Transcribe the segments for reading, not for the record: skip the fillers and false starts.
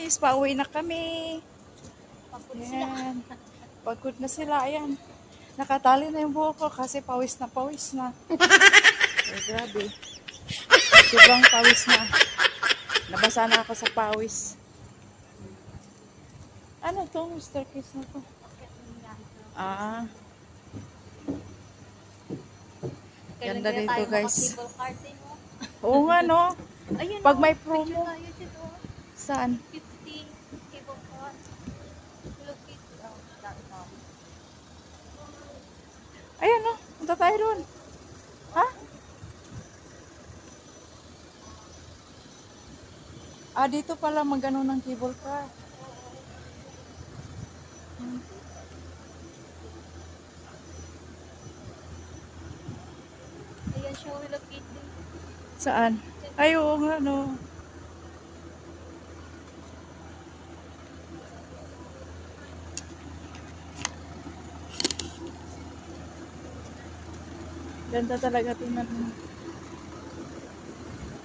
guys, pauwi na kami. Ayan. Pagod na sila. Ayan. Nakatali na yung buhok ko kasi pawis na pawis na. Ay, grabe. Sobrang pawis na. Nabasa na ako sa pawis. Ano to? Staircase na to. Ah. Ganda dito guys. Oo nga no. Pag may promo. Saan? 50 cable car. Ayan no. Punta tayo doon. Ha? Ah, dito pala magano ng cable car. Ayan siya, Hello Kitty. Saan? Ay, oo nga no. Ganda talaga tingnan mo.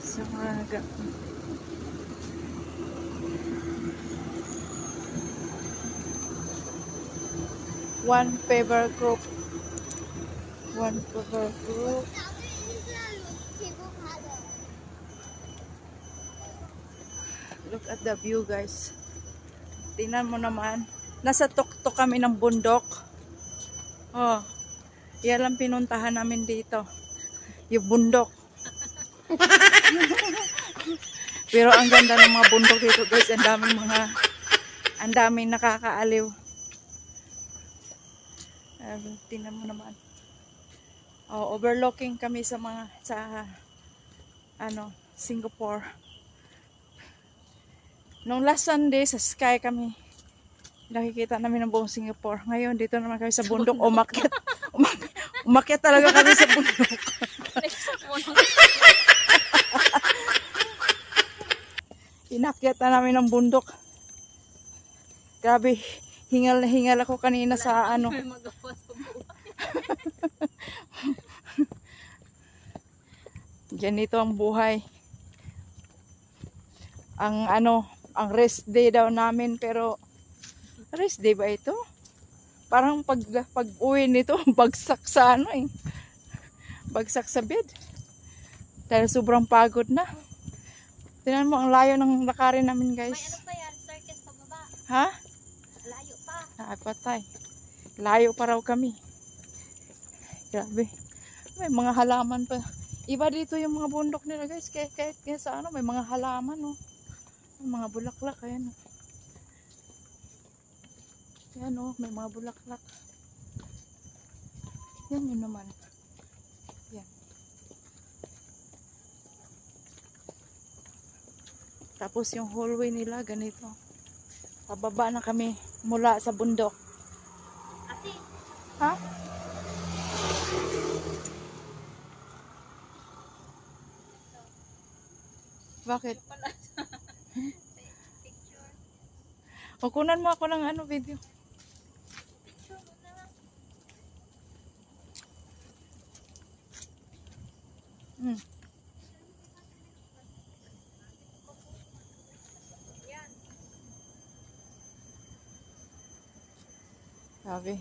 Sa mga One Fever Group. One Fever Group. Look at the view guys. Tingnan mo naman. Nasa tuktok kami ng bundok. Oh. Yan lang pinuntahan namin dito. Yung bundok. Pero ang ganda ng mga bundok dito guys. Ang daming nakakaaliw. Tingnan mo naman. Oh, overlooking kami sa Singapore. Nung last Sunday sa Sky kami. Nakikita namin ng buong Singapore. Ngayon dito naman kami sa bundok. Umakyat talaga kami sa bundok. Inakyat na namin ng bundok. Grabe, hingal na hingal ako kanina sa ano. Ganito ang buhay. Ang rest day daw namin, pero rest day ba ito? Parang pag uwi nito, bagsak sa bagsak sa bed. Dahil sobrang pagod na. Tingnan mo, ang layo ng lakarin namin guys. May ano pa yan, circus pa baba. Ha? Layo pa. Ay, patay. Layo pa raw kami. Grabe. May mga halaman pa. Iba dito yung mga bundok nila guys. Kahit sa may mga halaman oh. May mga bulaklak. Ayan oh. Yan oh, may mga bulaklak. Yan yun naman. Yan. Tapos yung hallway nila ganito. Pababa na kami mula sa bundok. Ate. Ha? Bakit? O kunan mo ako ng video. Sabi.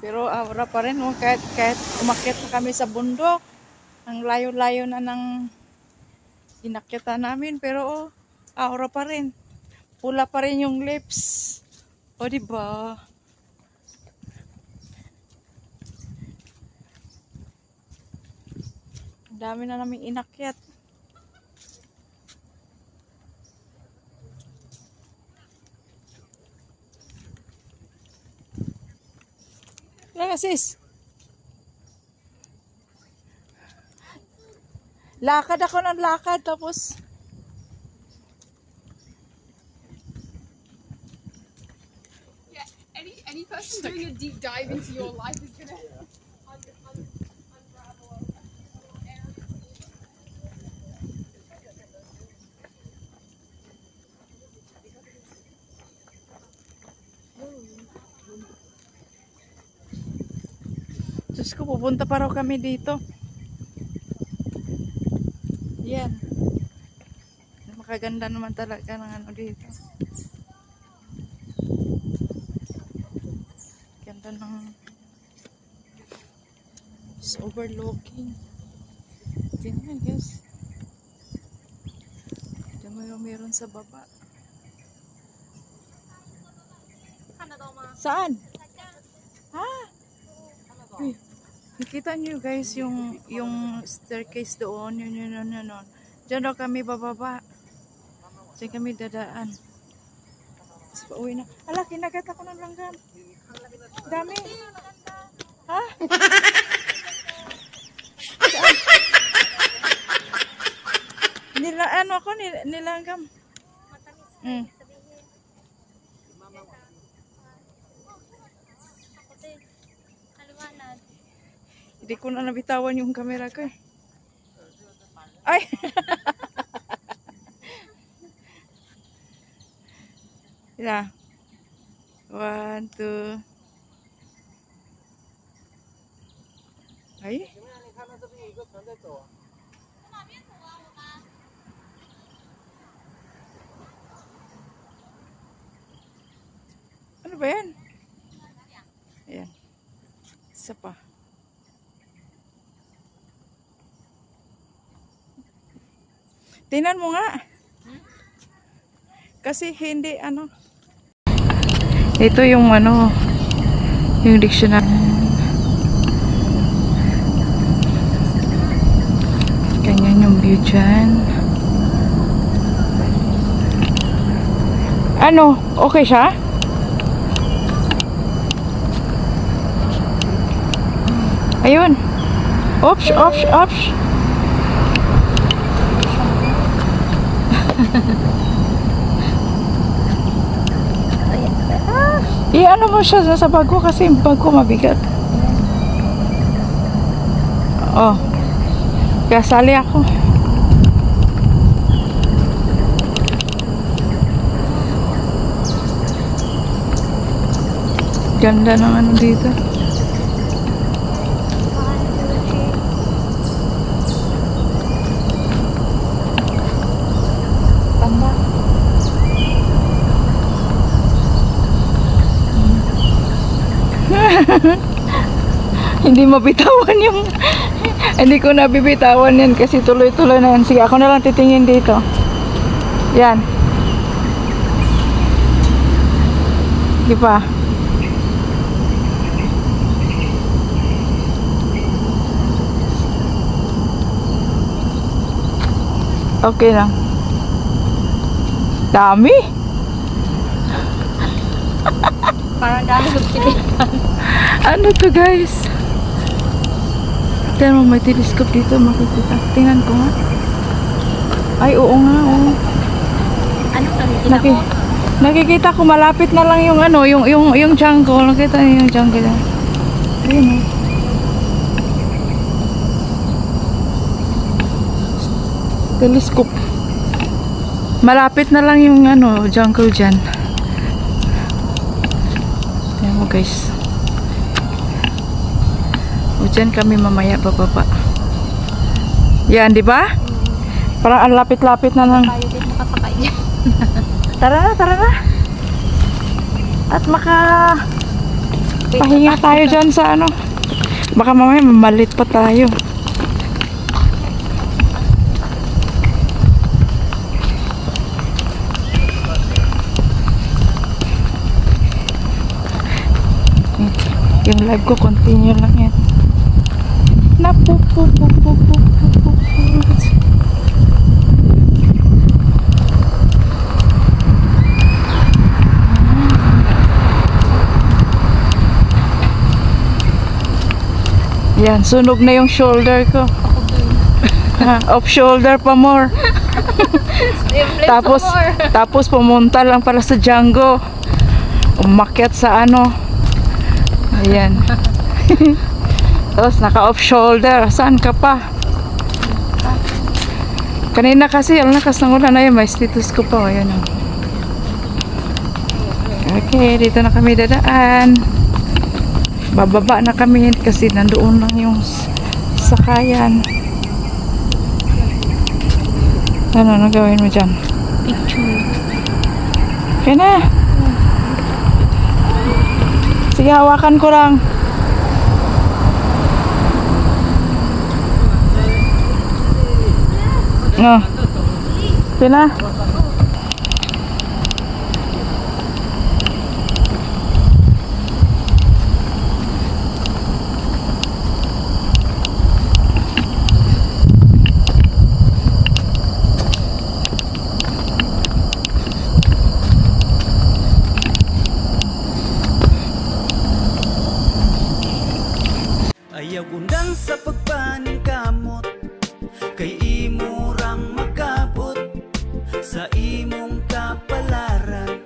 Pero aura pa rin oh, kahit umakyat na kami sa bundok. Ang layo-layo na ng inakyatan namin, pero oh, aura pa rin. Pula pa rin yung lips. O diba? Ang dami na namin inakyat. Wala sis. Lakad ako ng lakad tapos yeah, any person doing a deep dive into your life is gonna unravel. Diyos ko, pupunta pa raw kami dito. Yan. Makaganda naman talaga ng ano dito. Ganda ng it's overlooking. Tingnan guys. Ito mo yung meron sa baba. Saan? Ha? Uy, nakita nyo guys yung staircase doon. Yun. Diyan daw kami bababa. Diyan kami dadaan. Tapos pauwi na. Ala, kinagat ako ng langgam. Dami. Ha? Saan? Ano ako nilanggam. Mm. Hindi ko na nabitawan yung camera ko eh. Ay! Yeah. 1, 2. Ay? Ano ba yan? Ayan. Isa pa. Tingnan mo nga. Kasi hindi ano. Ito yung ano, yung dictionary. Ganyan yung view dyan. Ano? Okay siya? Ayun. Oops. I-ano mo siya sa bago kasi bago mabigat. Oh. Kasali ako. Ganda ng ano dito. Hindi mabitawan yung hindi ko nabibitawan yan kasi tuloy-tuloy na yan. Sige, ako na lang titingin dito. Yan. Sige pa. Okay lang. Dami. Parang dami magpilihan. Ano to guys? Tingnan mo, may telescope dito makikita. Tingnan ko nga. Ay, oo nga, oo. Ano kami? Nakikita ko malapit na lang yung ano, yung jungle. Nakita niyo yung jungle. Ayun oh. Telescope. Malapit na lang yung ano, jungle dyan. Tingnan mo guys. O dyan kami mamaya bababa. Yan, di ba? Parang ang lapit-lapit na lang. Tayo din makasakay niya. Tara na. At pahinga tayo dyan sa ano. Baka mamaya mamalit pa tayo. Yung live ko continue lang yan. Yan, sunog na yung shoulder ko. Off shoulder pa more. Tapos pumunta lang pala sa Django. Umakyat sa ano. Ayan. Tapos naka off shoulder. Saan ka pa? Kanina kasi ang lakas ng ulan. Ayun, may stethoscope pa. Ayan. Okay, dito na kami dadaan. Bababa na kami kasi nandoon lang yung sakayan. Ano gawin mo dyan? Picture. Okay na. Sige, hawakan ko lang. No. Okay na. Ayaw undang sa pagpaning kamot, kay imurang makabot sa imong kapalaran.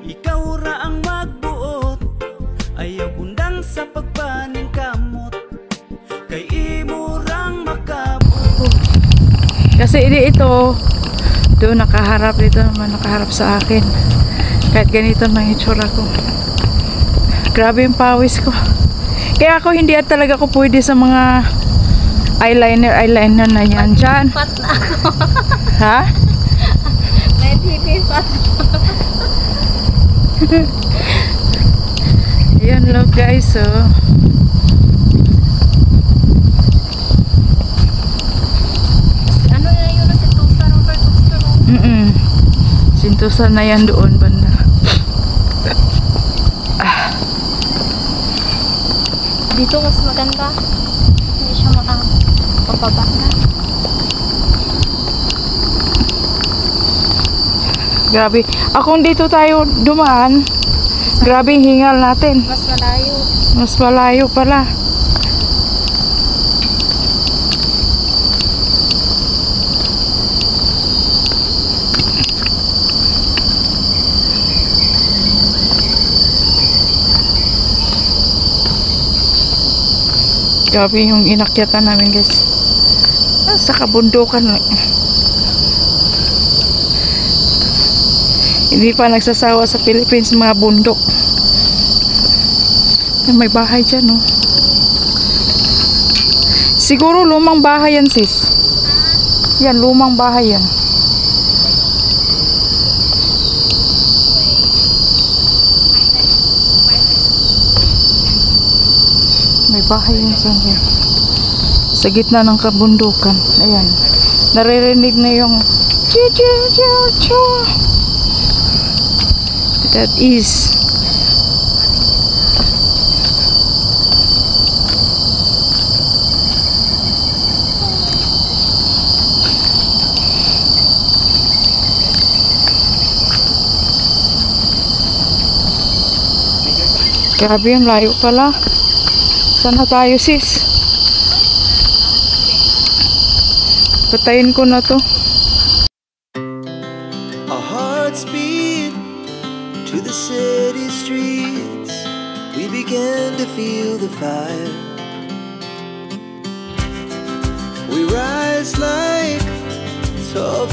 Ikaw ra ang magbuot. Ayaw undang sa pagpaning kamot, kay imurang makabot. Kasi ito doon nakaharap, dito naman nakaharap sa akin. Kahit ganito mang itsura ko. Grabe yung pawis ko. Kaya ako hindi talaga ako pwede sa mga eyeliner na yan dyan. Pat na ako. Ha? May pipipat. Ayan, look guys, so Ano na yun si Tusan over Tusan? Sintusan na yan doon banda. Dito mas maganda. Hindi siya makapababa na. Grabe. Kung dito tayo dumaan, grabe yung hingal natin. Mas malayo. Mas malayo pala. Grabe yung inakyatan namin guys. Sa kabundukan. Hindi pa nagsasawa sa Philippines mga bundok. May bahay dyan, no? Siguro lumang bahay yan, sis. Yan, lumang bahay yan. May bahay yan dyan. Sa gitna ng kabundukan. Ayan. Naririnig na yung that is grabe yung layo pala. Sana tayo sis. Patayin ko na to. Our hearts beat to the city streets. We began to feel the fire. We rise like tall